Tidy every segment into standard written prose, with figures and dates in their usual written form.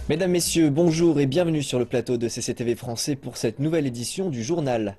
Mesdames, Messieurs, bonjour et bienvenue sur le plateau de CCTV français pour cette nouvelle édition du journal.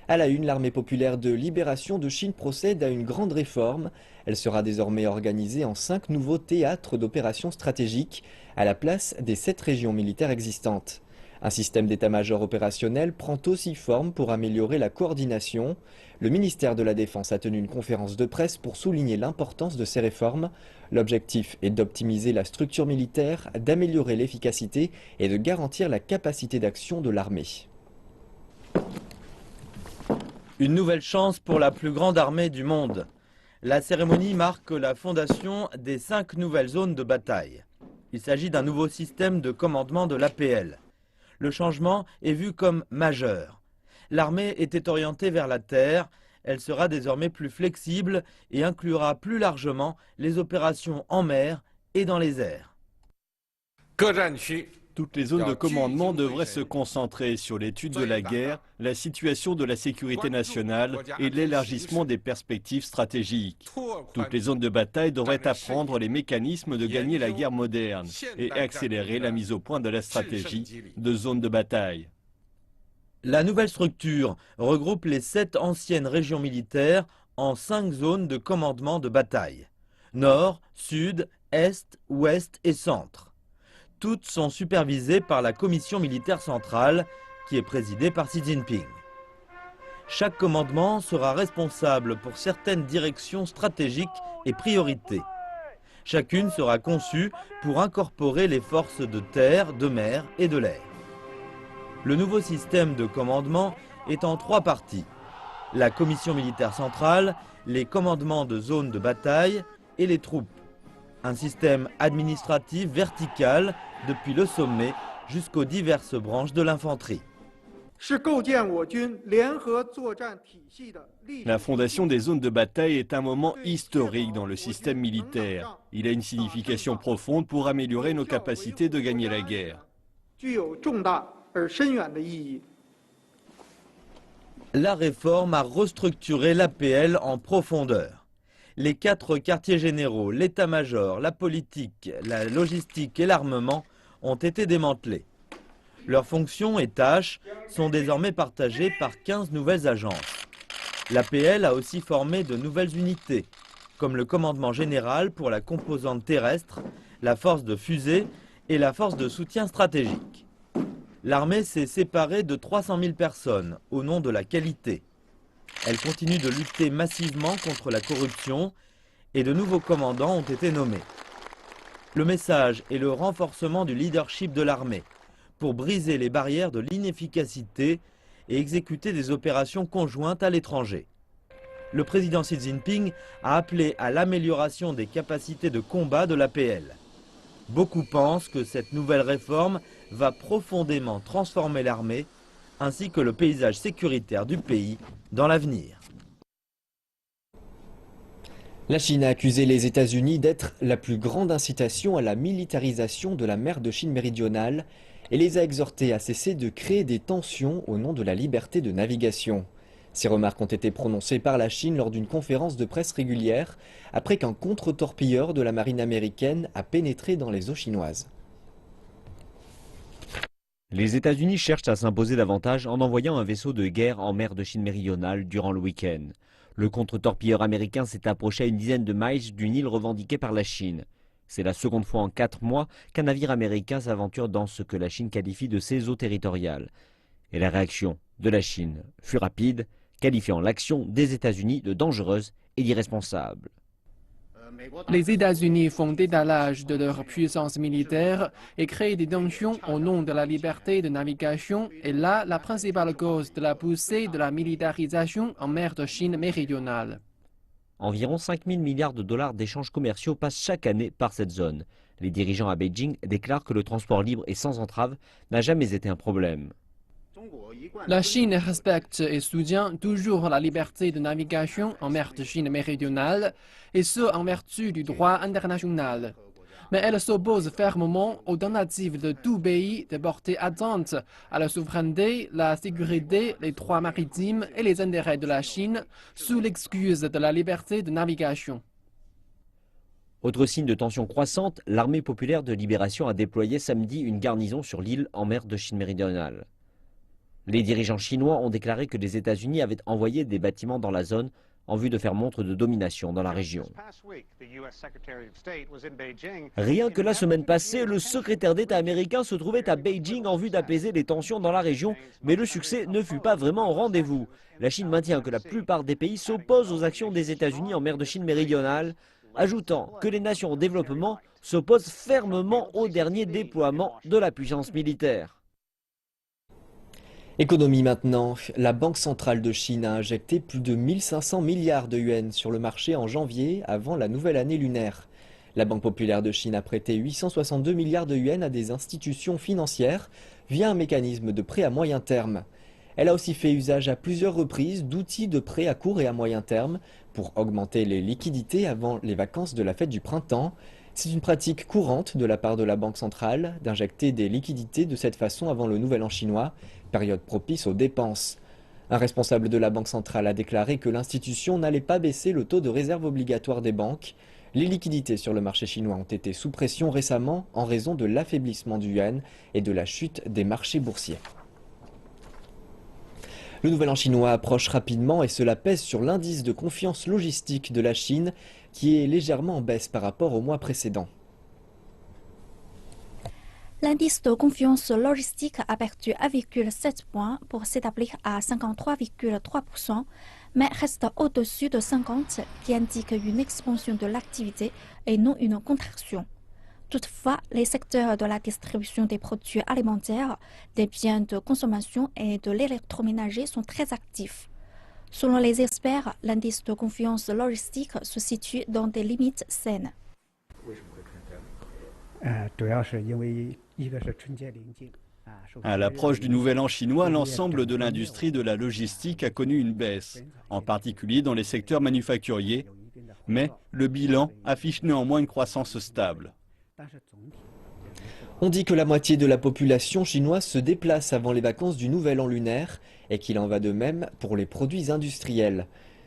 À la une, l'armée populaire de libération de Chine procède à une grande réforme. Elle sera désormais organisée en 5 nouveaux théâtres d'opérations stratégiques à la place des 7 régions militaires existantes. Un système d'état-major opérationnel prend aussi forme pour améliorer la coordination. Le ministère de la Défense a tenu une conférence de presse pour souligner l'importance de ces réformes. L'objectif est d'optimiser la structure militaire, d'améliorer l'efficacité et de garantir la capacité d'action de l'armée. Une nouvelle chance pour la plus grande armée du monde. La cérémonie marque la fondation des 5 nouvelles zones de bataille. Il s'agit d'un nouveau système de commandement de l'APL. Le changement est vu comme majeur. L'armée était orientée vers la terre, elle sera désormais plus flexible et inclura plus largement les opérations en mer et dans les airs. Toutes les zones de commandement devraient se concentrer sur l'étude de la guerre, la situation de la sécurité nationale et l'élargissement des perspectives stratégiques. Toutes les zones de bataille devraient apprendre les mécanismes de gagner la guerre moderne et accélérer la mise au point de la stratégie de zones de bataille. La nouvelle structure regroupe les 7 anciennes régions militaires en 5 zones de commandement de bataille. Nord, Sud, Est, Ouest et Centre. Toutes sont supervisées par la Commission militaire centrale, qui est présidée par Xi Jinping. Chaque commandement sera responsable pour certaines directions stratégiques et priorités. Chacune sera conçue pour incorporer les forces de terre, de mer et de l'air. Le nouveau système de commandement est en 3 parties. La Commission militaire centrale, les commandements de zones de bataille et les troupes. Un système administratif vertical depuis le sommet jusqu'aux diverses branches de l'infanterie. La fondation des zones de bataille est un moment historique dans le système militaire. Il a une signification profonde pour améliorer nos capacités de gagner la guerre. La réforme a restructuré l'APL en profondeur. Les 4 quartiers généraux, l'état-major, la politique, la logistique et l'armement ont été démantelés. Leurs fonctions et tâches sont désormais partagées par 15 nouvelles agences. L'APL a aussi formé de nouvelles unités, comme le commandement général pour la composante terrestre, la force de fusée et la force de soutien stratégique. L'armée s'est séparée de 300 000 personnes au nom de la qualité. Elle continue de lutter massivement contre la corruption et de nouveaux commandants ont été nommés. Le message est le renforcement du leadership de l'armée pour briser les barrières de l'inefficacité et exécuter des opérations conjointes à l'étranger. Le président Xi Jinping a appelé à l'amélioration des capacités de combat de l'APL. Beaucoup pensent que cette nouvelle réforme va profondément transformer l'armée ainsi que le paysage sécuritaire du pays dans l'avenir. La Chine a accusé les États-Unis d'être la plus grande incitation à la militarisation de la mer de Chine méridionale et les a exhortés à cesser de créer des tensions au nom de la liberté de navigation. Ces remarques ont été prononcées par la Chine lors d'une conférence de presse régulière après qu'un contre-torpilleur de la marine américaine a pénétré dans les eaux chinoises. Les États-Unis cherchent à s'imposer davantage en envoyant un vaisseau de guerre en mer de Chine méridionale durant le week-end. Le contre-torpilleur américain s'est approché à une dizaine de miles d'une île revendiquée par la Chine. C'est la seconde fois en 4 mois qu'un navire américain s'aventure dans ce que la Chine qualifie de ses eaux territoriales. Et la réaction de la Chine fut rapide, qualifiant l'action des États-Unis de dangereuse et d'irresponsable. Les États-Unis font étalage de leur puissance militaire et créent des tensions au nom de la liberté de navigation est là la principale cause de la poussée de la militarisation en mer de Chine méridionale. Environ 5 000 milliards de dollars d'échanges commerciaux passent chaque année par cette zone. Les dirigeants à Beijing déclarent que le transport libre et sans entrave n'a jamais été un problème. La Chine respecte et soutient toujours la liberté de navigation en mer de Chine méridionale, et ce en vertu du droit international. Mais elle s'oppose fermement aux tentatives de tout pays de porter atteinte à la souveraineté, la sécurité, les droits maritimes et les intérêts de la Chine sous l'excuse de la liberté de navigation. Autre signe de tension croissante, l'armée populaire de libération a déployé samedi une garnison sur l'île en mer de Chine méridionale. Les dirigeants chinois ont déclaré que les États-Unis avaient envoyé des bâtiments dans la zone en vue de faire montre de domination dans la région. Rien que la semaine passée, le secrétaire d'État américain se trouvait à Beijing en vue d'apaiser les tensions dans la région, mais le succès ne fut pas vraiment au rendez-vous. La Chine maintient que la plupart des pays s'opposent aux actions des États-Unis en mer de Chine méridionale, ajoutant que les nations en développement s'opposent fermement au dernier déploiement de la puissance militaire. Économie maintenant, la Banque centrale de Chine a injecté plus de 1500 milliards de yuans sur le marché en janvier avant la nouvelle année lunaire. La Banque populaire de Chine a prêté 862 milliards de yuans à des institutions financières via un mécanisme de prêt à moyen terme. Elle a aussi fait usage à plusieurs reprises d'outils de prêt à court et à moyen terme pour augmenter les liquidités avant les vacances de la fête du printemps. C'est une pratique courante de la part de la Banque centrale d'injecter des liquidités de cette façon avant le nouvel an chinois, période propice aux dépenses. Un responsable de la Banque centrale a déclaré que l'institution n'allait pas baisser le taux de réserve obligatoire des banques. Les liquidités sur le marché chinois ont été sous pression récemment en raison de l'affaiblissement du yuan et de la chute des marchés boursiers. Le nouvel an chinois approche rapidement et cela pèse sur l'indice de confiance logistique de la Chine qui est légèrement en baisse par rapport au mois précédent. L'indice de confiance logistique a perdu 1,7 points pour s'établir à 53,3%, mais reste au-dessus de 50, qui indique une expansion de l'activité et non une contraction. Toutefois, les secteurs de la distribution des produits alimentaires, des biens de consommation et de l'électroménager sont très actifs. Selon les experts, l'indice de confiance logistique se situe dans des limites saines. À l'approche du nouvel an chinois, l'ensemble de l'industrie de la logistique a connu une baisse, en particulier dans les secteurs manufacturiers, mais le bilan affiche néanmoins une croissance stable. On dit que la moitié de la population chinoise se déplace avant les vacances du nouvel an lunaire et qu'il en va de même pour les produits industriels.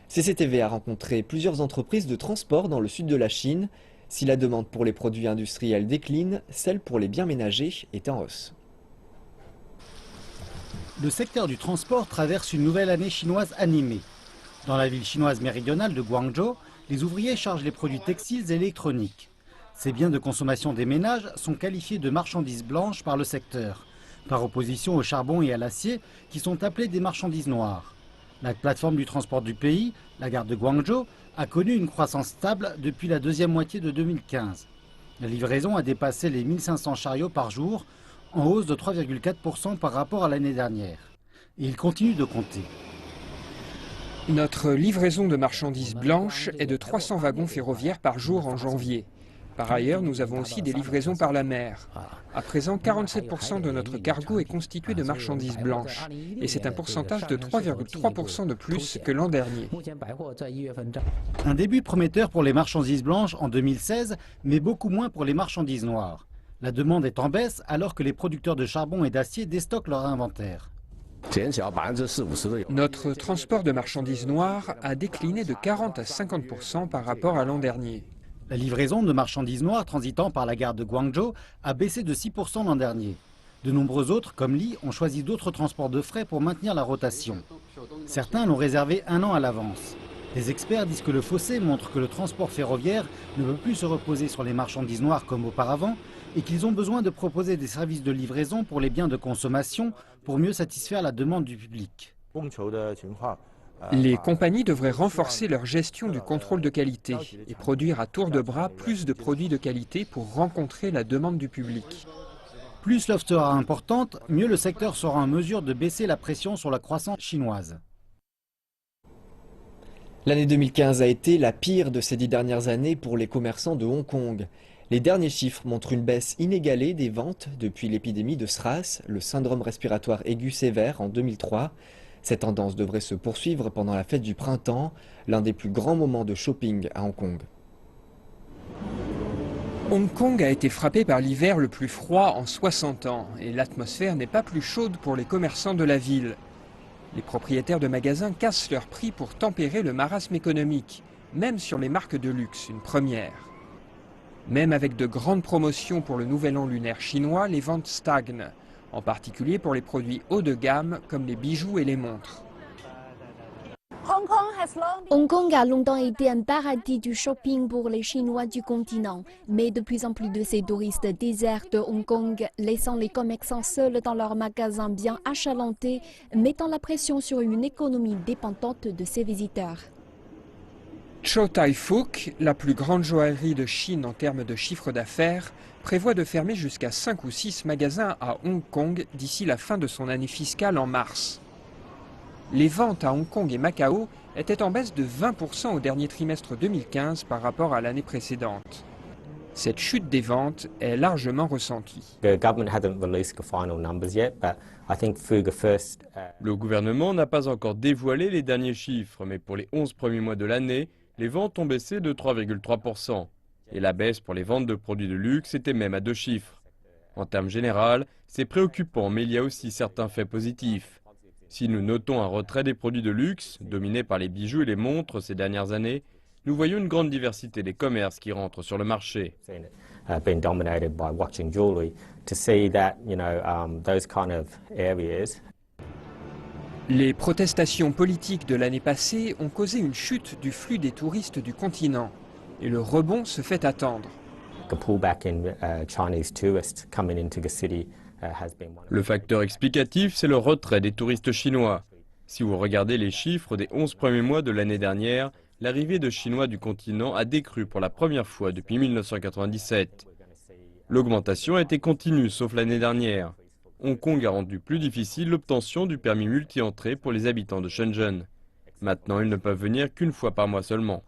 CCTV a rencontré plusieurs entreprises de transport dans le sud de la Chine. Si la demande pour les produits industriels décline, celle pour les biens ménagers est en hausse. Le secteur du transport traverse une nouvelle année chinoise animée. Dans la ville chinoise méridionale de Guangzhou, les ouvriers chargent les produits textiles et électroniques. Ces biens de consommation des ménages sont qualifiés de marchandises blanches par le secteur, par opposition au charbon et à l'acier qui sont appelés des marchandises noires. La plateforme du transport du pays, la gare de Guangzhou, a connu une croissance stable depuis la deuxième moitié de 2015. La livraison a dépassé les 1500 chariots par jour, en hausse de 3,4% par rapport à l'année dernière. Et il continue de compter. Notre livraison de marchandises blanches est de 300 wagons ferroviaires par jour en janvier. Par ailleurs, nous avons aussi des livraisons par la mer. À présent, 47% de notre cargo est constitué de marchandises blanches. Et c'est un pourcentage de 3,3% de plus que l'an dernier. Un début prometteur pour les marchandises blanches en 2016, mais beaucoup moins pour les marchandises noires. La demande est en baisse alors que les producteurs de charbon et d'acier déstockent leur inventaire. Notre transport de marchandises noires a décliné de 40 à 50% par rapport à l'an dernier. La livraison de marchandises noires transitant par la gare de Guangzhou a baissé de 6% l'an dernier. De nombreux autres, comme Li, ont choisi d'autres transports de fret pour maintenir la rotation. Certains l'ont réservé un an à l'avance. Les experts disent que le fossé montre que le transport ferroviaire ne peut plus se reposer sur les marchandises noires comme auparavant et qu'ils ont besoin de proposer des services de livraison pour les biens de consommation pour mieux satisfaire la demande du public. Les compagnies devraient renforcer leur gestion du contrôle de qualité et produire à tour de bras plus de produits de qualité pour rencontrer la demande du public. Plus l'offre sera importante, mieux le secteur sera en mesure de baisser la pression sur la croissance chinoise. L'année 2015 a été la pire de ces 10 dernières années pour les commerçants de Hong Kong. Les derniers chiffres montrent une baisse inégalée des ventes depuis l'épidémie de SRAS, le syndrome respiratoire aigu sévère, en 2003. Cette tendance devrait se poursuivre pendant la fête du printemps, l'un des plus grands moments de shopping à Hong Kong. Hong Kong a été frappé par l'hiver le plus froid en 60 ans et l'atmosphère n'est pas plus chaude pour les commerçants de la ville. Les propriétaires de magasins cassent leurs prix pour tempérer le marasme économique, même sur les marques de luxe, une première. Même avec de grandes promotions pour le nouvel an lunaire chinois, les ventes stagnent, en particulier pour les produits haut de gamme comme les bijoux et les montres. Hong Kong a longtemps été un paradis du shopping pour les Chinois du continent, mais de plus en plus de ces touristes désertent Hong Kong, laissant les commerçants seuls dans leurs magasins bien achalandés, mettant la pression sur une économie dépendante de ces visiteurs. Chow Tai Fook, la plus grande joaillerie de Chine en termes de chiffre d'affaires, prévoit de fermer jusqu'à 5 ou 6 magasins à Hong Kong d'ici la fin de son année fiscale en mars. Les ventes à Hong Kong et Macao étaient en baisse de 20% au dernier trimestre 2015 par rapport à l'année précédente. Cette chute des ventes est largement ressentie. Le gouvernement n'a pas encore dévoilé les derniers chiffres, mais pour les 11 premiers mois de l'année, les ventes ont baissé de 3,3%. Et la baisse pour les ventes de produits de luxe était même à 2 chiffres. En termes généraux, c'est préoccupant, mais il y a aussi certains faits positifs. Si nous notons un retrait des produits de luxe, dominés par les bijoux et les montres ces dernières années, nous voyons une grande diversité des commerces qui rentrent sur le marché. Les protestations politiques de l'année passée ont causé une chute du flux des touristes du continent. Et le rebond se fait attendre. Le facteur explicatif, c'est le retrait des touristes chinois. Si vous regardez les chiffres des 11 premiers mois de l'année dernière, l'arrivée de Chinois du continent a décru pour la première fois depuis 1997. L'augmentation a été continue, sauf l'année dernière. Hong Kong a rendu plus difficile l'obtention du permis multi-entrée pour les habitants de Shenzhen. Maintenant, ils ne peuvent venir qu'une fois par mois seulement.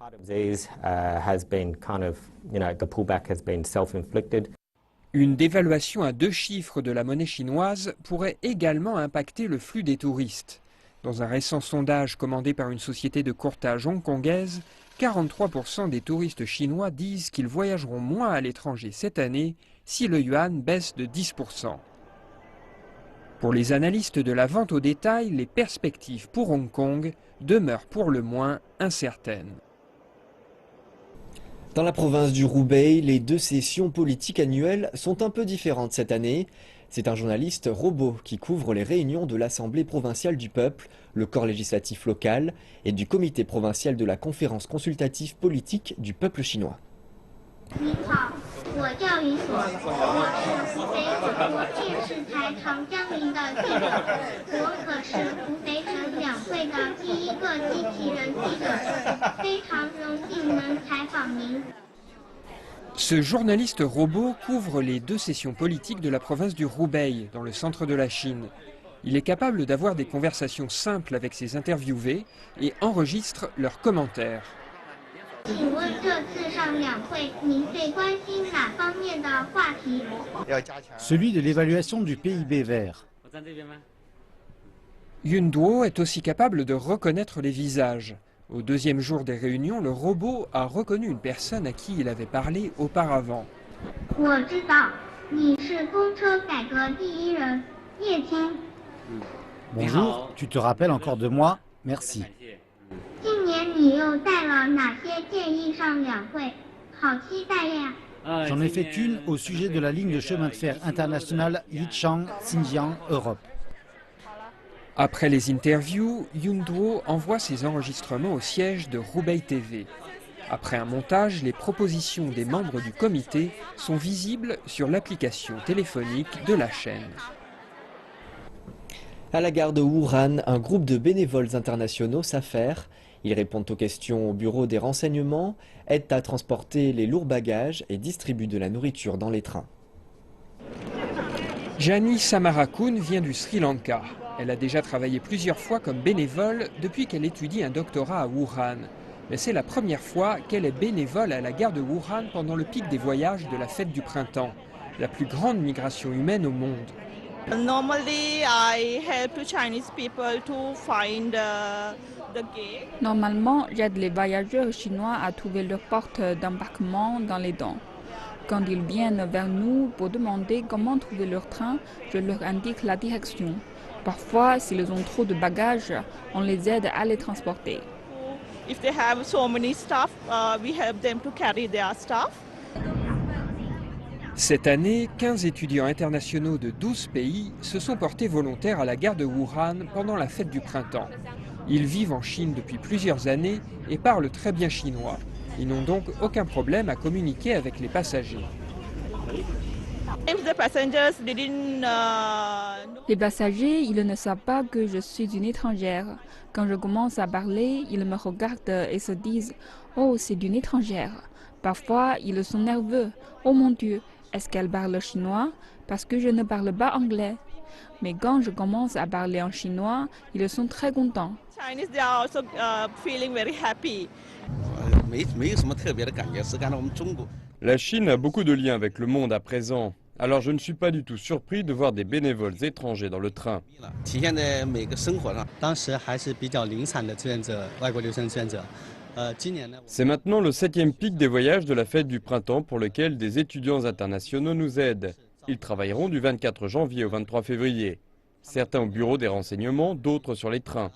Une dévaluation à 2 chiffres de la monnaie chinoise pourrait également impacter le flux des touristes. Dans un récent sondage commandé par une société de courtage hongkongaise, 43% des touristes chinois disent qu'ils voyageront moins à l'étranger cette année si le yuan baisse de 10%. Pour les analystes de la vente au détail, les perspectives pour Hong Kong demeurent pour le moins incertaines. Dans la province du Roubaix, les 2 sessions politiques annuelles sont un peu différentes cette année. C'est un journaliste robot qui couvre les réunions de l'Assemblée provinciale du peuple, le corps législatif local, et du comité provincial de la conférence consultative politique du peuple chinois. Ce journaliste robot couvre les 2 sessions politiques de la province du Roubaix, dans le centre de la Chine. Il est capable d'avoir des conversations simples avec ses interviewés et enregistre leurs commentaires. Celui de l'évaluation du PIB vert. Yun Duo est aussi capable de reconnaître les visages. Au 2e jour des réunions, le robot a reconnu une personne à qui il avait parlé auparavant. Bonjour, tu te rappelles encore de moi? Merci. J'en ai fait une au sujet de la ligne de chemin de fer internationale Yichang-Xinjiang Europe. Après les interviews, Yun Duo envoie ses enregistrements au siège de Roubaix TV. Après un montage, les propositions des membres du comité sont visibles sur l'application téléphonique de la chaîne. À la gare de Wuhan, un groupe de bénévoles internationaux s'affaire. Ils répondent aux questions au bureau des renseignements, aident à transporter les lourds bagages et distribuent de la nourriture dans les trains. Jani Samarakun vient du Sri Lanka. Elle a déjà travaillé plusieurs fois comme bénévole depuis qu'elle étudie un doctorat à Wuhan. Mais c'est la première fois qu'elle est bénévole à la gare de Wuhan pendant le pic des voyages de la fête du printemps, la plus grande migration humaine au monde. Normalement, j'aide les voyageurs chinois à trouver leur porte d'embarquement dans les dents. Quand ils viennent vers nous pour demander comment trouver leur train, je leur indique la direction. Parfois, s'ils ont trop de bagages, on les aide à les transporter. Cette année, 15 étudiants internationaux de 12 pays se sont portés volontaires à la gare de Wuhan pendant la fête du printemps. Ils vivent en Chine depuis plusieurs années et parlent très bien chinois. Ils n'ont donc aucun problème à communiquer avec les passagers. Les passagers, ils ne savent pas que je suis une étrangère. Quand je commence à parler, ils me regardent et se disent « Oh, c'est une étrangère ». Parfois, ils sont nerveux. « Oh mon Dieu, est-ce qu'elle parle chinois ?» parce que je ne parle pas anglais. Mais quand je commence à parler en chinois, ils sont très contents. La Chine a beaucoup de liens avec le monde à présent. Alors je ne suis pas du tout surpris de voir des bénévoles étrangers dans le train. C'est maintenant le 7e pic des voyages de la fête du printemps pour lequel des étudiants internationaux nous aident. Ils travailleront du 24 janvier au 23 février. Certains au bureau des renseignements, d'autres sur les trains.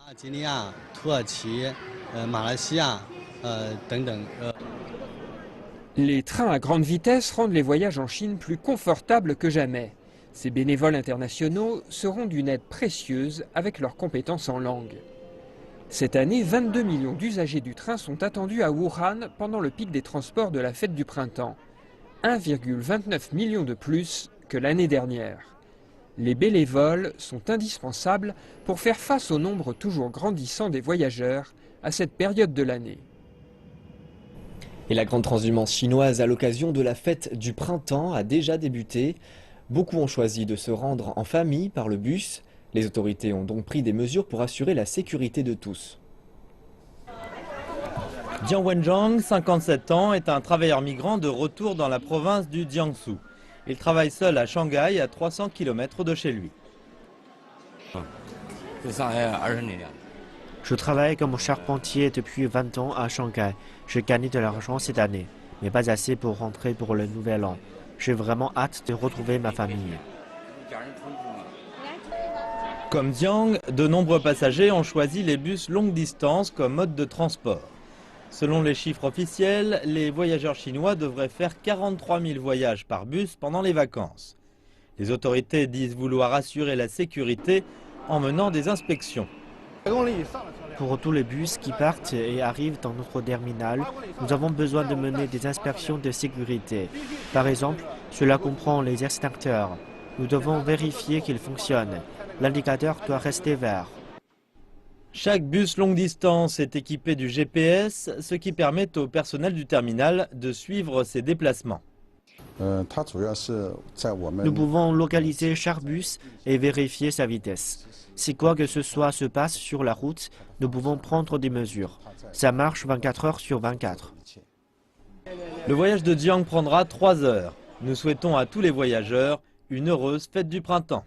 Les trains à grande vitesse rendent les voyages en Chine plus confortables que jamais. Ces bénévoles internationaux seront d'une aide précieuse avec leurs compétences en langue. Cette année, 22 millions d'usagers du train sont attendus à Wuhan pendant le pic des transports de la fête du printemps. 1,29 million de plus que l'année dernière. Les bénévoles sont indispensables pour faire face au nombre toujours grandissant des voyageurs à cette période de l'année. Et la grande transhumance chinoise à l'occasion de la fête du printemps a déjà débuté. Beaucoup ont choisi de se rendre en famille par le bus. Les autorités ont donc pris des mesures pour assurer la sécurité de tous. Jiang Wenjiang, 57 ans, est un travailleur migrant de retour dans la province du Jiangsu. Il travaille seul à Shanghai, à 300 km de chez lui. Je travaille comme charpentier depuis 20 ans à Shanghai. J'ai gagné de l'argent cette année, mais pas assez pour rentrer pour le nouvel an. J'ai vraiment hâte de retrouver ma famille. Comme Jiang, de nombreux passagers ont choisi les bus longue distance comme mode de transport. Selon les chiffres officiels, les voyageurs chinois devraient faire 43 000 voyages par bus pendant les vacances. Les autorités disent vouloir assurer la sécurité en menant des inspections. Pour tous les bus qui partent et arrivent dans notre terminal, nous avons besoin de mener des inspections de sécurité. Par exemple, cela comprend les extincteurs. Nous devons vérifier qu'ils fonctionnent. L'indicateur doit rester vert. Chaque bus longue distance est équipé du GPS, ce qui permet au personnel du terminal de suivre ses déplacements. Nous pouvons localiser chaque bus et vérifier sa vitesse. Si quoi que ce soit se passe sur la route, nous pouvons prendre des mesures. Ça marche 24 heures sur 24. Le voyage de Jiang prendra 3 heures. Nous souhaitons à tous les voyageurs une heureuse fête du printemps.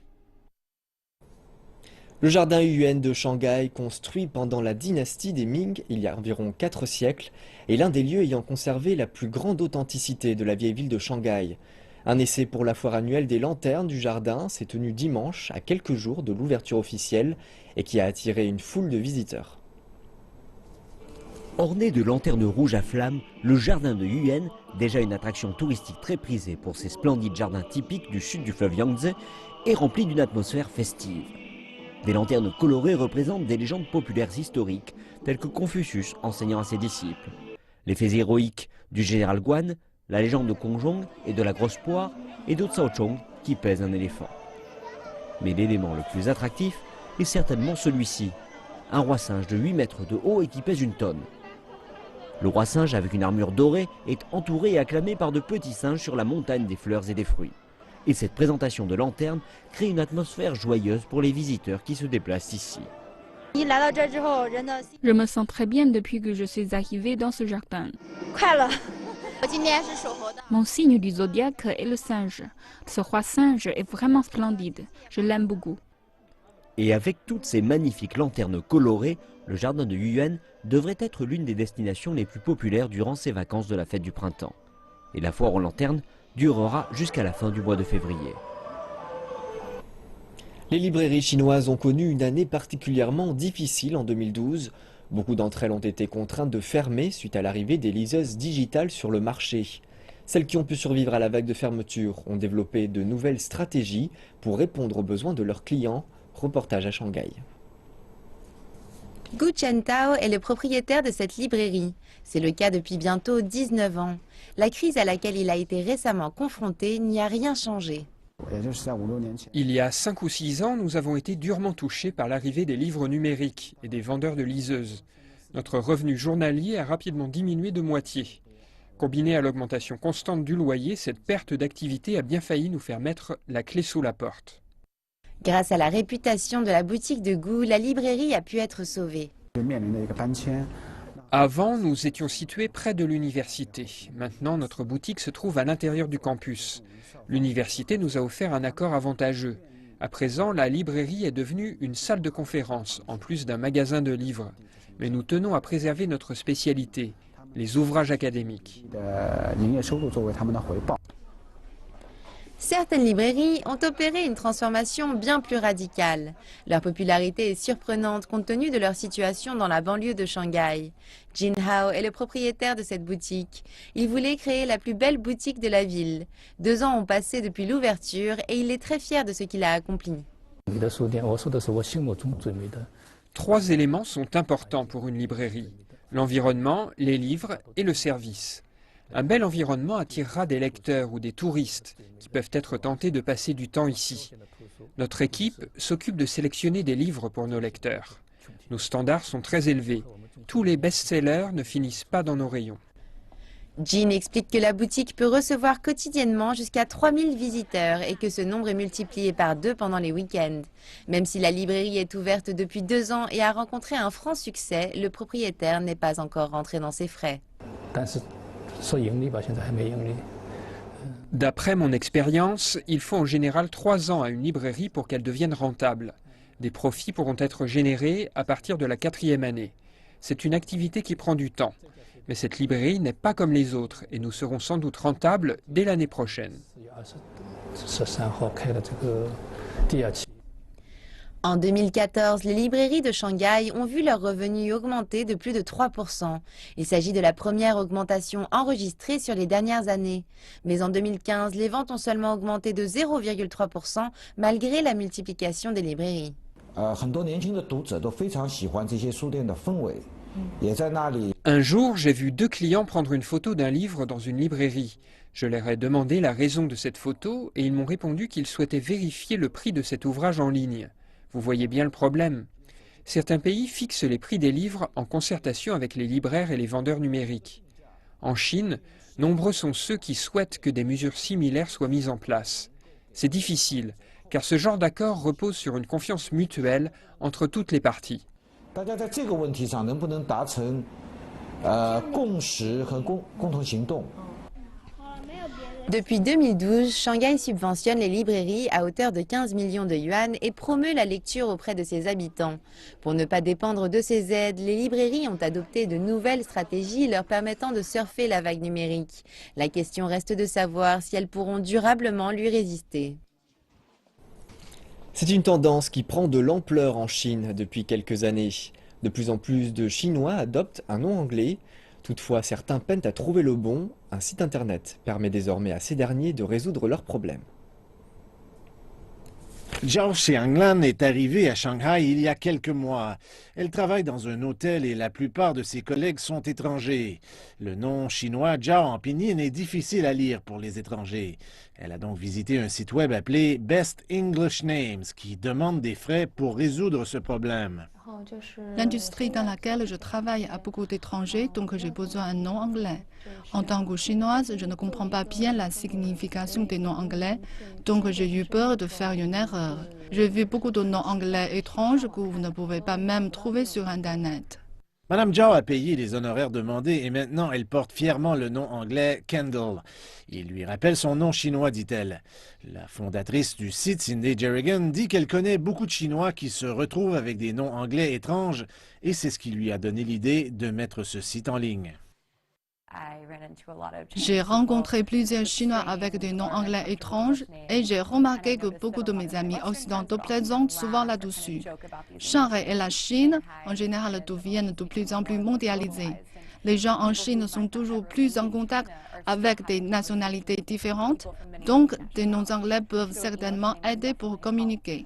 Le jardin Yuan de Shanghai, construit pendant la dynastie des Ming il y a environ 4 siècles, est l'un des lieux ayant conservé la plus grande authenticité de la vieille ville de Shanghai. Un essai pour la foire annuelle des lanternes du jardin s'est tenu dimanche, à quelques jours de l'ouverture officielle, et qui a attiré une foule de visiteurs. Orné de lanternes rouges à flammes, le jardin de Yuan, déjà une attraction touristique très prisée pour ses splendides jardins typiques du sud du fleuve Yangtze, est rempli d'une atmosphère festive. Des lanternes colorées représentent des légendes populaires historiques, telles que Confucius enseignant à ses disciples. Les faits héroïques du général Guan, la légende de Kongjong et de la grosse poire, et de Cao Chong qui pèse un éléphant. Mais l'élément le plus attractif est certainement celui-ci, un roi singe de 8 mètres de haut et qui pèse 1 tonne. Le roi singe avec une armure dorée est entouré et acclamé par de petits singes sur la montagne des fleurs et des fruits. Et cette présentation de lanterne crée une atmosphère joyeuse pour les visiteurs qui se déplacent ici. Je me sens très bien depuis que je suis arrivée dans ce jardin. Mon signe du zodiaque est le singe. Ce roi singe est vraiment splendide. Je l'aime beaucoup. Et avec toutes ces magnifiques lanternes colorées, le jardin de Yuan devrait être l'une des destinations les plus populaires durant ces vacances de la fête du printemps. Et la foire aux lanternes durera jusqu'à la fin du mois de février. Les librairies chinoises ont connu une année particulièrement difficile en 2012. Beaucoup d'entre elles ont été contraintes de fermer suite à l'arrivée des liseuses digitales sur le marché. Celles qui ont pu survivre à la vague de fermeture ont développé de nouvelles stratégies pour répondre aux besoins de leurs clients. Reportage à Shanghai. Gu Chentao est le propriétaire de cette librairie. C'est le cas depuis bientôt 19 ans. La crise à laquelle il a été récemment confronté n'y a rien changé. Il y a 5 ou 6 ans, nous avons été durement touchés par l'arrivée des livres numériques et des vendeurs de liseuses. Notre revenu journalier a rapidement diminué de moitié. Combiné à l'augmentation constante du loyer, cette perte d'activité a bien failli nous faire mettre la clé sous la porte. Grâce à la réputation de la boutique de Gu, la librairie a pu être sauvée. Avant, nous étions situés près de l'université. Maintenant, notre boutique se trouve à l'intérieur du campus. L'université nous a offert un accord avantageux. À présent, la librairie est devenue une salle de conférence, en plus d'un magasin de livres. Mais nous tenons à préserver notre spécialité, les ouvrages académiques. Certaines librairies ont opéré une transformation bien plus radicale. Leur popularité est surprenante compte tenu de leur situation dans la banlieue de Shanghai. Jin Hao est le propriétaire de cette boutique. Il voulait créer la plus belle boutique de la ville. 2 ans ont passé depuis l'ouverture et il est très fier de ce qu'il a accompli. 3 éléments sont importants pour une librairie: l'environnement, les livres et le service. Un bel environnement attirera des lecteurs ou des touristes qui peuvent être tentés de passer du temps ici. Notre équipe s'occupe de sélectionner des livres pour nos lecteurs. Nos standards sont très élevés. Tous les best-sellers ne finissent pas dans nos rayons. Jin explique que la boutique peut recevoir quotidiennement jusqu'à 3000 visiteurs et que ce nombre est multiplié par 2 pendant les week-ends. Même si la librairie est ouverte depuis 2 ans et a rencontré un franc succès, le propriétaire n'est pas encore rentré dans ses frais. D'après mon expérience, il faut en général 3 ans à une librairie pour qu'elle devienne rentable. Des profits pourront être générés à partir de la 4e année. C'est une activité qui prend du temps. Mais cette librairie n'est pas comme les autres et nous serons sans doute rentables dès l'année prochaine. En 2014, les librairies de Shanghai ont vu leurs revenus augmenter de plus de 3%. Il s'agit de la première augmentation enregistrée sur les dernières années. Mais en 2015, les ventes ont seulement augmenté de 0,3% malgré la multiplication des librairies. Un jour, j'ai vu 2 clients prendre une photo d'un livre dans une librairie. Je leur ai demandé la raison de cette photo et ils m'ont répondu qu'ils souhaitaient vérifier le prix de cet ouvrage en ligne. Vous voyez bien le problème. Certains pays fixent les prix des livres en concertation avec les libraires et les vendeurs numériques. En Chine, nombreux sont ceux qui souhaitent que des mesures similaires soient mises en place. C'est difficile, car ce genre d'accord repose sur une confiance mutuelle entre toutes les parties. Depuis 2012, Shanghai subventionne les librairies à hauteur de 15 millions de yuan et promeut la lecture auprès de ses habitants. Pour ne pas dépendre de ces aides, les librairies ont adopté de nouvelles stratégies leur permettant de surfer la vague numérique. La question reste de savoir si elles pourront durablement lui résister. C'est une tendance qui prend de l'ampleur en Chine depuis quelques années. De plus en plus de Chinois adoptent un nom anglais. Toutefois, certains peinent à trouver le bon. Un site internet permet désormais à ces derniers de résoudre leurs problèmes. Zhao Xianglan est arrivée à Shanghai il y a quelques mois. Elle travaille dans un hôtel et la plupart de ses collègues sont étrangers. Le nom chinois Zhao en pinyin est difficile à lire pour les étrangers. Elle a donc visité un site web appelé Best English Names qui demande des frais pour résoudre ce problème. L'industrie dans laquelle je travaille a beaucoup d'étrangers, donc j'ai besoin d'un nom anglais. En tant que chinoise, je ne comprends pas bien la signification des noms anglais, donc j'ai eu peur de faire une erreur. J'ai vu beaucoup de noms anglais étranges que vous ne pouvez pas même trouver sur Internet. Madame Zhao a payé les honoraires demandés et maintenant elle porte fièrement le nom anglais Kendall. Il lui rappelle son nom chinois, dit-elle. La fondatrice du site, Cindy Jerrigan, dit qu'elle connaît beaucoup de Chinois qui se retrouvent avec des noms anglais étranges et c'est ce qui lui a donné l'idée de mettre ce site en ligne. J'ai rencontré plusieurs Chinois avec des noms anglais étranges et j'ai remarqué que beaucoup de mes amis occidentaux plaisantent souvent là-dessus. Shanghai et la Chine, en général, deviennent de plus en plus mondialisés. Les gens en Chine sont toujours plus en contact avec des nationalités différentes, donc des noms anglais peuvent certainement aider pour communiquer.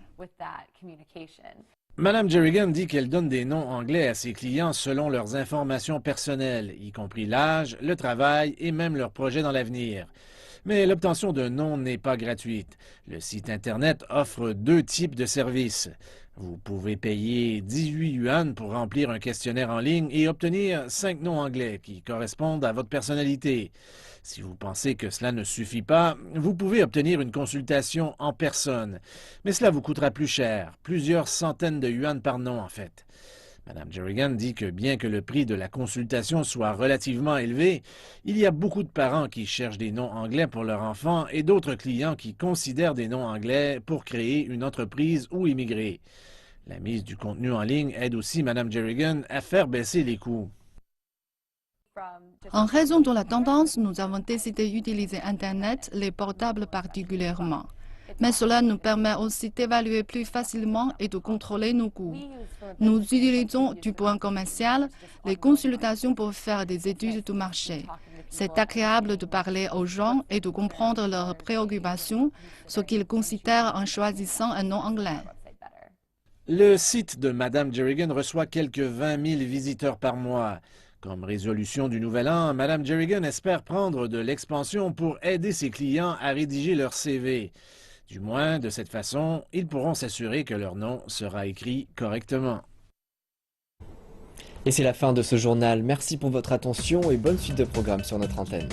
Madame Jerrigan dit qu'elle donne des noms anglais à ses clients selon leurs informations personnelles, y compris l'âge, le travail et même leurs projets dans l'avenir. Mais l'obtention d'un nom n'est pas gratuite. Le site Internet offre 2 types de services. Vous pouvez payer 18 yuan pour remplir un questionnaire en ligne et obtenir 5 noms anglais qui correspondent à votre personnalité. Si vous pensez que cela ne suffit pas, vous pouvez obtenir une consultation en personne. Mais cela vous coûtera plus cher, plusieurs centaines de yuan par nom en fait. Madame Jerrigan dit que bien que le prix de la consultation soit relativement élevé, il y a beaucoup de parents qui cherchent des noms anglais pour leurs enfants et d'autres clients qui considèrent des noms anglais pour créer une entreprise ou immigrer. La mise du contenu en ligne aide aussi Madame Jerrigan à faire baisser les coûts. En raison de la tendance, nous avons décidé d'utiliser Internet, les portables particulièrement. Mais cela nous permet aussi d'évaluer plus facilement et de contrôler nos coûts. Nous utilisons du point commercial, les consultations pour faire des études de marché. C'est agréable de parler aux gens et de comprendre leurs préoccupations, ce qu'ils considèrent en choisissant un nom anglais. Le site de Madame Jerrigan reçoit quelques 20 000 visiteurs par mois. Comme résolution du Nouvel An, Madame Jerrigan espère prendre de l'expansion pour aider ses clients à rédiger leur CV. Du moins, de cette façon, ils pourront s'assurer que leur nom sera écrit correctement. Et c'est la fin de ce journal. Merci pour votre attention et bonne suite de programme sur notre antenne.